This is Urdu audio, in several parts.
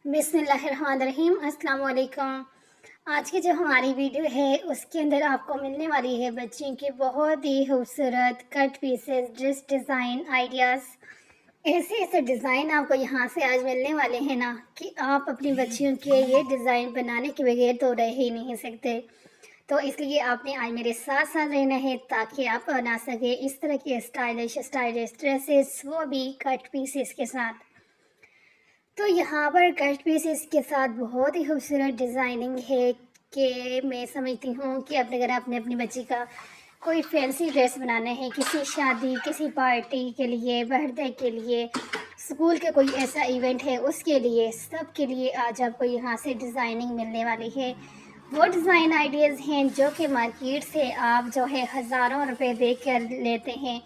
بسم اللہ الرحمن الرحیم۔ السلام علیکم۔ آج کی جو ہماری ویڈیو ہے اس کے اندر آپ کو ملنے والی ہے بچوں کی بہت ہی خوبصورت کٹ پیسز ڈریس ڈیزائن آئیڈیاز۔ ایسے ایسے ڈیزائن آپ کو یہاں سے آج ملنے والے ہیں نا کہ آپ اپنی بچیوں کے یہ ڈیزائن بنانے کے بغیر تو رہ ہی نہیں سکتے۔ تو اس لیے آپ نے آج میرے ساتھ ساتھ رہنا ہے تاکہ آپ بنا سکیں اس طرح کے اسٹائلش ڈریسز، وہ بھی کٹ پیسز کے ساتھ۔ تو یہاں پر کٹ پیسز کے ساتھ بہت ہی خوبصورت ڈیزائننگ ہے کہ میں سمجھتی ہوں کہ اگر آپ نے اپنی بچی کا کوئی فینسی ڈریس بنانا ہے کسی شادی، کسی پارٹی کے لیے، برتھ ڈے کے لیے، اسکول کے کوئی ایسا ایونٹ ہے اس کے لیے، سب کے لیے آج آپ کو یہاں سے ڈیزائننگ ملنے والی ہے۔ وہ ڈیزائن آئیڈیاز ہیں جو کہ مارکیٹ سے آپ جو ہے ہزاروں روپے دے کر لیتے ہیں،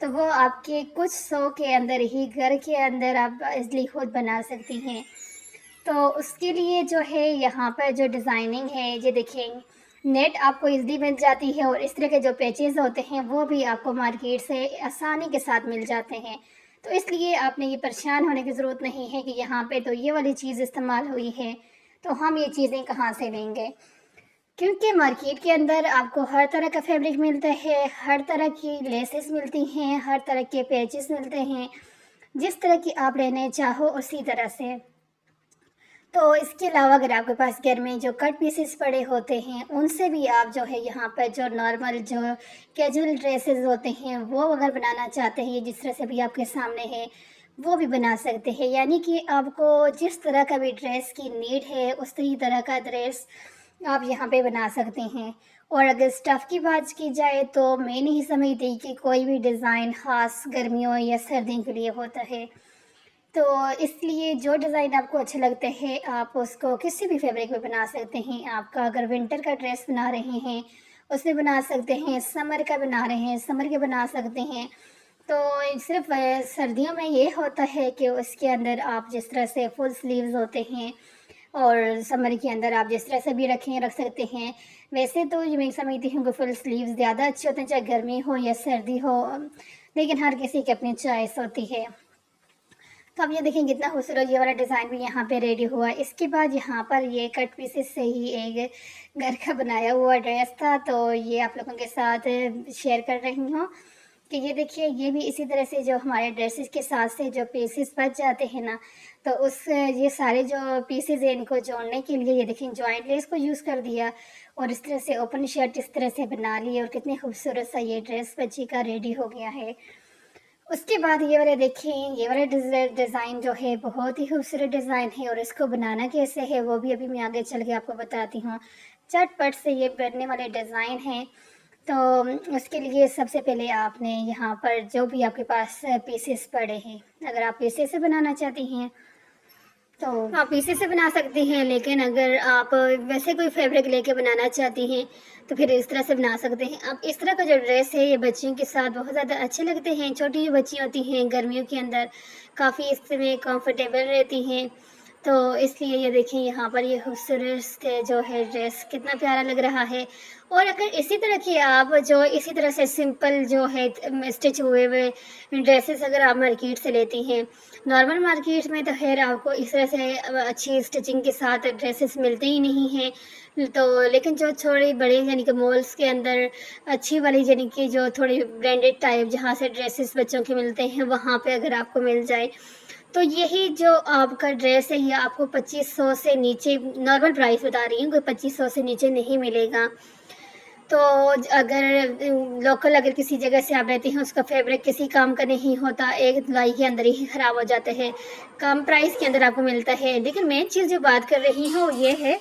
تو وہ آپ کے کچھ سو کے اندر ہی گھر کے اندر آپ ایزلی خود بنا سکتی ہیں۔ تو اس کے لیے جو ہے یہاں پر جو ڈیزائننگ ہے یہ دیکھیں، نیٹ آپ کو ایزلی مل جاتی ہے اور اس طرح کے جو پیچز ہوتے ہیں وہ بھی آپ کو مارکیٹ سے آسانی کے ساتھ مل جاتے ہیں۔ تو اس لیے آپ نے یہ پریشان ہونے کی ضرورت نہیں ہے کہ یہاں پہ تو یہ والی چیز استعمال ہوئی ہے تو ہم یہ چیزیں کہاں سے لیں گے، کیونکہ مارکیٹ کے اندر آپ کو ہر طرح کا فیبرک ملتا ہے، ہر طرح کی لیسز ملتی ہیں، ہر طرح کے پیچز ملتے ہیں، جس طرح کی آپ لینے چاہو اسی طرح سے۔ تو اس کے علاوہ اگر آپ کے پاس گھر میں جو کٹ پیسز پڑے ہوتے ہیں ان سے بھی آپ جو ہے یہاں پر جو نارمل جو کیجول ڈریسز ہوتے ہیں وہ اگر بنانا چاہتے ہیں، جس طرح سے بھی آپ کے سامنے ہے وہ بھی بنا سکتے ہیں۔ یعنی کہ آپ کو جس طرح کا بھی ڈریس کی نیڈ ہے اس طرح کا ڈریس آپ یہاں پہ بنا سکتے ہیں۔ اور اگر اسٹف کی بات کی جائے تو میں نہیں سمجھتی کہ کوئی بھی ڈیزائن خاص گرمیوں یا سردیوں کے لیے ہوتا ہے، تو اس لیے جو ڈیزائن آپ کو اچھا لگتا ہے آپ اس کو کسی بھی فیبرک میں بنا سکتے ہیں۔ آپ کا اگر ونٹر کا ڈریس بنا رہے ہیں اس میں بنا سکتے ہیں، سمر کا بنا رہے ہیں سمر کے بنا سکتے ہیں۔ تو صرف سردیوں میں یہ ہوتا ہے کہ اس کے اندر آپ جس طرح سے فل سلیوز ہوتے ہیں، اور سمر کے اندر آپ جس طرح سے بھی رکھ سکتے ہیں۔ ویسے تو یہ میں سمجھتی ہوں کہ فل سلیوز زیادہ اچھے ہوتے ہیں چاہے گرمی ہو یا سردی ہو، لیکن ہر کسی کی اپنی چوائس ہوتی ہے۔ تو اب یہ دیکھیں کتنا خوبصورت یہ والا ڈیزائن بھی یہاں پہ ریڈی ہوا ہے۔ اس کے بعد یہاں پر یہ کٹ پیسز سے ہی ایک گھر کا بنایا ہوا ڈریس تھا، تو یہ آپ لوگوں کے ساتھ شیئر کر رہی ہوں کہ یہ دیکھیے یہ بھی اسی طرح سے جو ہمارے ڈریسز کے ساتھ سے جو پیسز بچ جاتے ہیں نا، تو یہ سارے جو پیسز ہیں ان کو جوڑنے کے لیے یہ دیکھیں جوائنٹ لیس کو یوز کر دیا اور اس طرح سے اوپن شرٹ اس طرح سے بنا لی اور کتنے خوبصورت سا یہ ڈریس بچی کا ریڈی ہو گیا ہے۔ اس کے بعد یہ والا دیکھیں، یہ والا ڈیزائن جو ہے بہت ہی خوبصورت ڈیزائن ہے اور اس کو بنانا کیسے ہے وہ بھی ابھی میں آگے چل کے آپ کو بتاتی ہوں۔ چٹ پٹ سے یہ بننے والے ڈیزائن ہیں، تو اس کے لیے سب سے پہلے آپ نے یہاں پر جو بھی آپ کے پاس پیسز پڑے ہیں، اگر آپ پیسے سے بنانا چاہتی ہیں تو آپ پیسے سے بنا سکتے ہیں، لیکن اگر آپ ویسے کوئی فیبرک لے کے بنانا چاہتی ہیں تو پھر اس طرح سے بنا سکتے ہیں۔ اب اس طرح کا جو ڈریس ہے یہ بچیوں کے ساتھ بہت زیادہ اچھے لگتے ہیں۔ چھوٹی جو بچیاں ہوتی ہیں گرمیوں کے اندر کافی اس میں کمفرٹیبل رہتی ہیں، تو اس لیے یہ دیکھیں یہاں پر یہ خوبصورت جو ہے ڈریس کتنا پیارا لگ رہا ہے۔ اور اگر اسی طرح کی آپ جو اسی طرح سے سمپل جو ہے اسٹچ ہوئے ڈریسز اگر آپ مارکیٹ سے لیتی ہیں، نارمل مارکیٹ میں تو خیر آپ کو اس طرح سے اچھی اسٹچنگ کے ساتھ ڈریسز ملتے ہی نہیں ہیں، تو لیکن جو تھوڑی بڑے یعنی کہ مالس کے اندر اچھی والی یعنی کہ جو تھوڑی برانڈیڈ ٹائپ جہاں سے ڈریسز بچوں کے ملتے ہیں وہاں پہ اگر آپ کو مل جائے تو یہی جو آپ کا ڈریس ہے یہ آپ کو 2500 سے نیچے نارمل پرائس بتا رہی ہوں، کوئی 2500 سے نیچے نہیں ملے گا۔ تو اگر لوکل اگر کسی جگہ سے آپ لیتے ہیں اس کا فیبرک کسی کام کا نہیں ہوتا، ایک دھلائی کے اندر ہی خراب ہو جاتا ہے، کم پرائس کے اندر آپ کو ملتا ہے۔ لیکن مین چیز جو بات کر رہی ہوں یہ ہے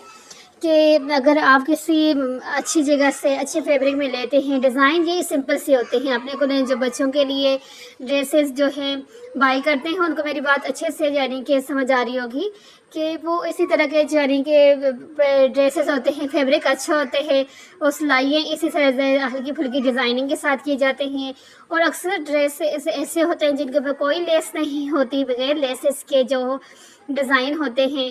کہ اگر آپ کسی اچھی جگہ سے اچھے فیبرک میں لیتے ہیں، ڈیزائن یہی سمپل سے ہوتے ہیں، اپنے کو جو بچوں کے لیے ڈریسز جو ہیں بائی کرتے ہیں ان کو میری بات اچھے سے یعنی کہ سمجھ آ رہی ہوگی کہ وہ اسی طرح کے یعنی کہ ڈریسز ہوتے ہیں، فیبرک اچھا ہوتے ہیں اور سلائیاں اسی طرح سے ہلکی پھلکی ڈیزائننگ کے ساتھ کیے جاتے ہیں، اور اکثر ڈریس ایسے ہوتے ہیں جن کے اوپر کوئی لیس نہیں ہوتی، بغیر لیسز کے جو ڈیزائن ہوتے ہیں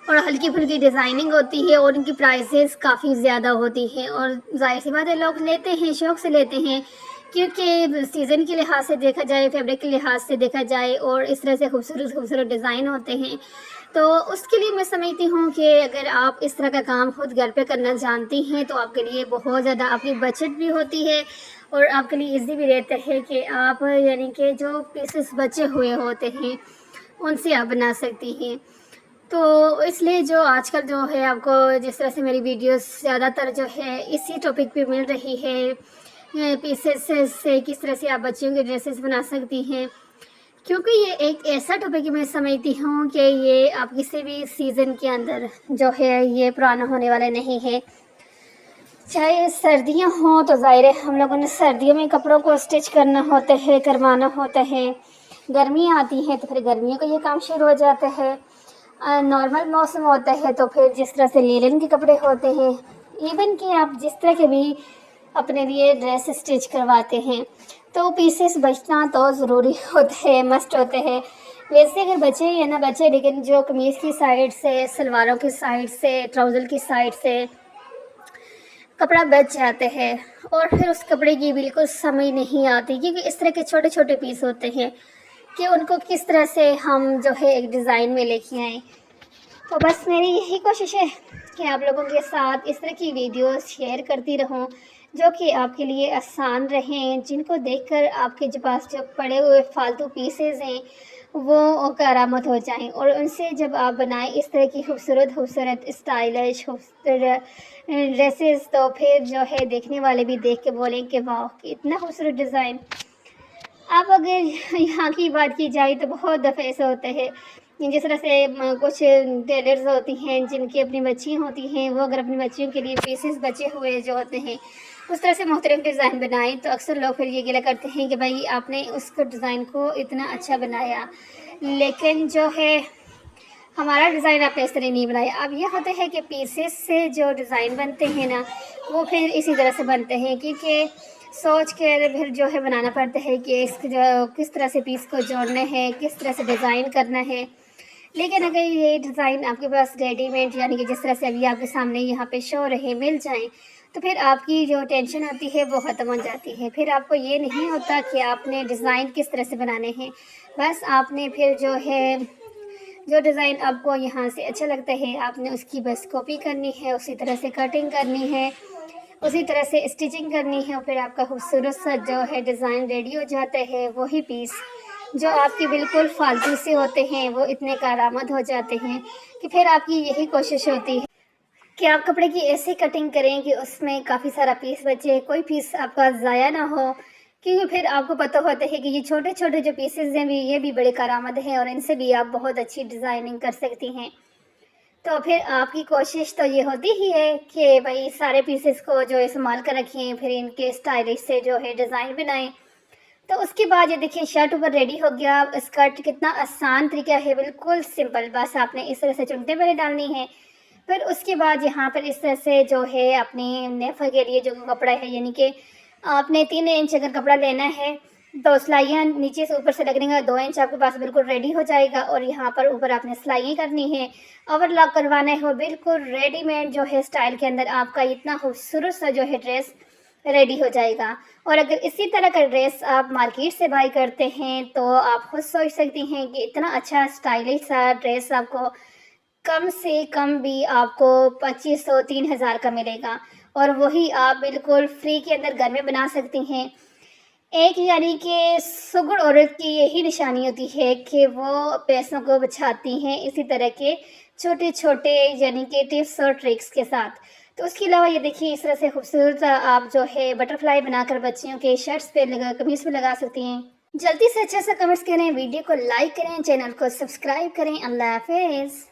اور ہلکی پھلکی ڈیزائننگ ہوتی ہے اور ان کی پرائسز کافی زیادہ ہوتی ہیں، اور ظاہر سی بات ہے لوگ لیتے ہیں شوق سے لیتے ہیں کیونکہ سیزن کے لحاظ سے دیکھا جائے، فیبرک کے لحاظ سے دیکھا جائے اور اس طرح سے خوبصورت ڈیزائن ہوتے ہیں، تو اس کے لیے میں سمجھتی ہوں کہ اگر آپ اس طرح کا کام خود گھر پہ کرنا جانتی ہیں تو آپ کے لیے بہت زیادہ آپ کی بچت بھی ہوتی ہے اور آپ کے لیے ایزی بھی رہتا ہے کہ آپ یعنی کہ جو پیسز بچے ہوئے ہوتے ہیں ان سے آپ بنا سکتی ہیں۔ تو اس لیے جو آج کل جو ہے آپ کو جس طرح سے میری ویڈیوز زیادہ تر جو ہے اسی ٹاپک پہ مل رہی ہے، پیسز سے کس طرح سے آپ بچیوں کے ڈریسز بنا سکتی ہیں، کیونکہ یہ ایک ایسا ٹاپک میں سمجھتی ہوں کہ یہ آپ کسی بھی سیزن کے اندر جو ہے یہ پرانا ہونے والا نہیں ہے۔ چاہے سردیاں ہوں تو ظاہر ہے ہم لوگوں نے سردیوں میں کپڑوں کو اسٹچ کرنا ہوتا ہے، کروانا ہوتا ہے، گرمیاں آتی ہیں تو پھر گرمیوں کا یہ کام شروع ہو جاتا ہے، نارمل موسم ہوتا ہے تو پھر جس طرح سے لیلن کے کپڑے ہوتے ہیں، ایون کہ آپ جس طرح کے بھی اپنے لیے ڈریس اسٹچ کرواتے ہیں تو پیسز بچنا تو ضروری ہوتا ہے، مسٹ ہوتے ہیں۔ ویسے اگر بچے یا نہ بچے لیکن جو قمیض کی سائڈ سے، سلواروں کی سائڈ سے، ٹراؤزر کی سائڈ سے کپڑا بچ جاتے ہیں اور پھر اس کپڑے کی بالکل سمجھ نہیں آتی، کیونکہ اس طرح کے چھوٹے چھوٹے پیس ہوتے ہیں کہ ان کو کس طرح سے ہم جو ہے ایک ڈیزائن میں لے کے آئیں۔ تو بس میری یہی کوشش ہے کہ آپ لوگوں کے ساتھ اس طرح کی ویڈیوز شیئر کرتی رہوں جو کہ آپ کے لیے آسان رہیں، جن کو دیکھ کر آپ کے پاس جو پڑے ہوئے فالتو پیسز ہیں وہ کارآمد ہو جائیں، اور ان سے جب آپ بنائیں اس طرح کی خوبصورت اسٹائلش ڈریسز تو پھر جو ہے دیکھنے والے بھی دیکھ کے بولیں کہ واہ اتنا خوبصورت ڈیزائن۔ اب اگر یہاں کی بات کی جائے تو بہت دفعہ ایسے ہوتے ہیں جس طرح سے کچھ ٹیلرز ہوتی ہیں جن کی اپنی بچیاں ہوتی ہیں، وہ اگر اپنی بچیوں کے لیے پیسز بچے ہوئے جو ہوتے ہیں اس طرح سے مختلف ڈیزائن بنائیں تو اکثر لوگ پھر یہ گلہ کرتے ہیں کہ بھائی آپ نے اس کو ڈیزائن کو اتنا اچھا بنایا، لیکن جو ہے ہمارا ڈیزائن آپ نے اس طرح نہیں بنایا۔ اب یہ ہوتا ہے کہ پیسز سے جو ڈیزائن بنتے ہیں نا وہ پھر اسی طرح سے بنتے ہیں، کیونکہ سوچ کے پھر جو ہے بنانا پڑتا ہے کہ کس طرح سے پیس کو جوڑنا ہے، کس طرح سے ڈیزائن کرنا ہے۔ لیکن اگر یہ ڈیزائن آپ کے پاس ریڈی میڈ یعنی کہ جس طرح سے ابھی آپ کے سامنے یہاں پہ شو رہے مل جائیں تو پھر آپ کی جو ٹینشن ہوتی ہے وہ ختم ہو جاتی ہے، پھر آپ کو یہ نہیں ہوتا کہ آپ نے ڈیزائن کس طرح سے بنانے ہیں، بس آپ نے پھر جو ہے جو ڈیزائن آپ کو یہاں سے اچھا لگتا ہے آپ نے اس کی بس کاپی کرنی ہے، اسی طرح سے کٹنگ کرنی ہے، اسی طرح سے اسٹیچنگ کرنی ہے، اور پھر آپ کا خوبصورت سا جو ہے ڈیزائن ریڈی ہو جاتا ہے۔ وہی پیس جو آپ کے بالکل فالتو سے ہوتے ہیں وہ اتنے کارآمد ہو جاتے ہیں کہ پھر آپ کی یہی کوشش ہوتی ہے کہ آپ کپڑے کی ایسی کٹنگ کریں کہ اس میں کافی سارا پیس بچے، کوئی پیس آپ کا ضائع نہ ہو، کیونکہ پھر آپ کو پتہ ہوتا ہے کہ یہ چھوٹے چھوٹے جو پیسز ہیں یہ بھی بڑے کارآمد ہیں اور ان سے بھی آپ بہت اچھی ڈیزائننگ کر سکتی ہیں۔ تو پھر آپ کی کوشش تو یہ ہوتی ہی ہے کہ بھائی سارے پیسز کو جو استعمال کر رکھیں، پھر ان کے اسٹائلش سے جو ہے ڈیزائن بنائیں۔ تو اس کے بعد یہ دیکھیں شرٹ اوپر ریڈی ہو گیا۔ اسکرٹ کتنا آسان طریقہ ہے، بالکل سمپل، بس آپ نے اس طرح سے چمٹے پہلے ڈالنی ہے، پھر اس کے بعد یہاں پر اس طرح سے جو ہے اپنی نیفا کے لیے جو کپڑا ہے یعنی کہ آپ نے 3 انچ اگر کپڑا لینا ہے تو سلائیاں نیچے سے اوپر سے لگنے گا، 2 انچ آپ کے پاس بالکل ریڈی ہو جائے گا، اور یہاں پر اوپر آپ نے سلائیاں کرنی ہے، اوور لاک کروانا ہے، وہ بالکل ریڈی میڈ جو ہے اسٹائل کے اندر آپ کا اتنا خوبصورت سا جو ہے ڈریس ریڈی ہو جائے گا۔ اور اگر اسی طرح کا ڈریس آپ مارکیٹ سے بائی کرتے ہیں تو آپ خود سوچ سکتی ہیں کہ اتنا اچھا اسٹائلش سا ڈریس آپ کو کم سے کم بھی آپ کو 2500-3000 کا ملے گا، اور وہی آپ بالکل فری کے اندر گھر میں بنا سکتی ہیں۔ ایک یعنی کہ سگڑ عورت کی یہی نشانی ہوتی ہے کہ وہ پیسوں کو بچاتی ہیں اسی طرح کے چھوٹے چھوٹے یعنی کہ ٹپس اور ٹرکس کے ساتھ۔ تو اس کے علاوہ یہ دیکھیے اس طرح سے خوبصورت آپ جو ہے بٹر فلائی بنا کر بچیوں کے شرٹس پہ قمیص پہ لگا سکتی ہیں۔ جلدی سے اچھا سا کمنٹس کریں، ویڈیو کو لائک کریں، چینل کو سبسکرائب کریں۔ اللہ حافظ۔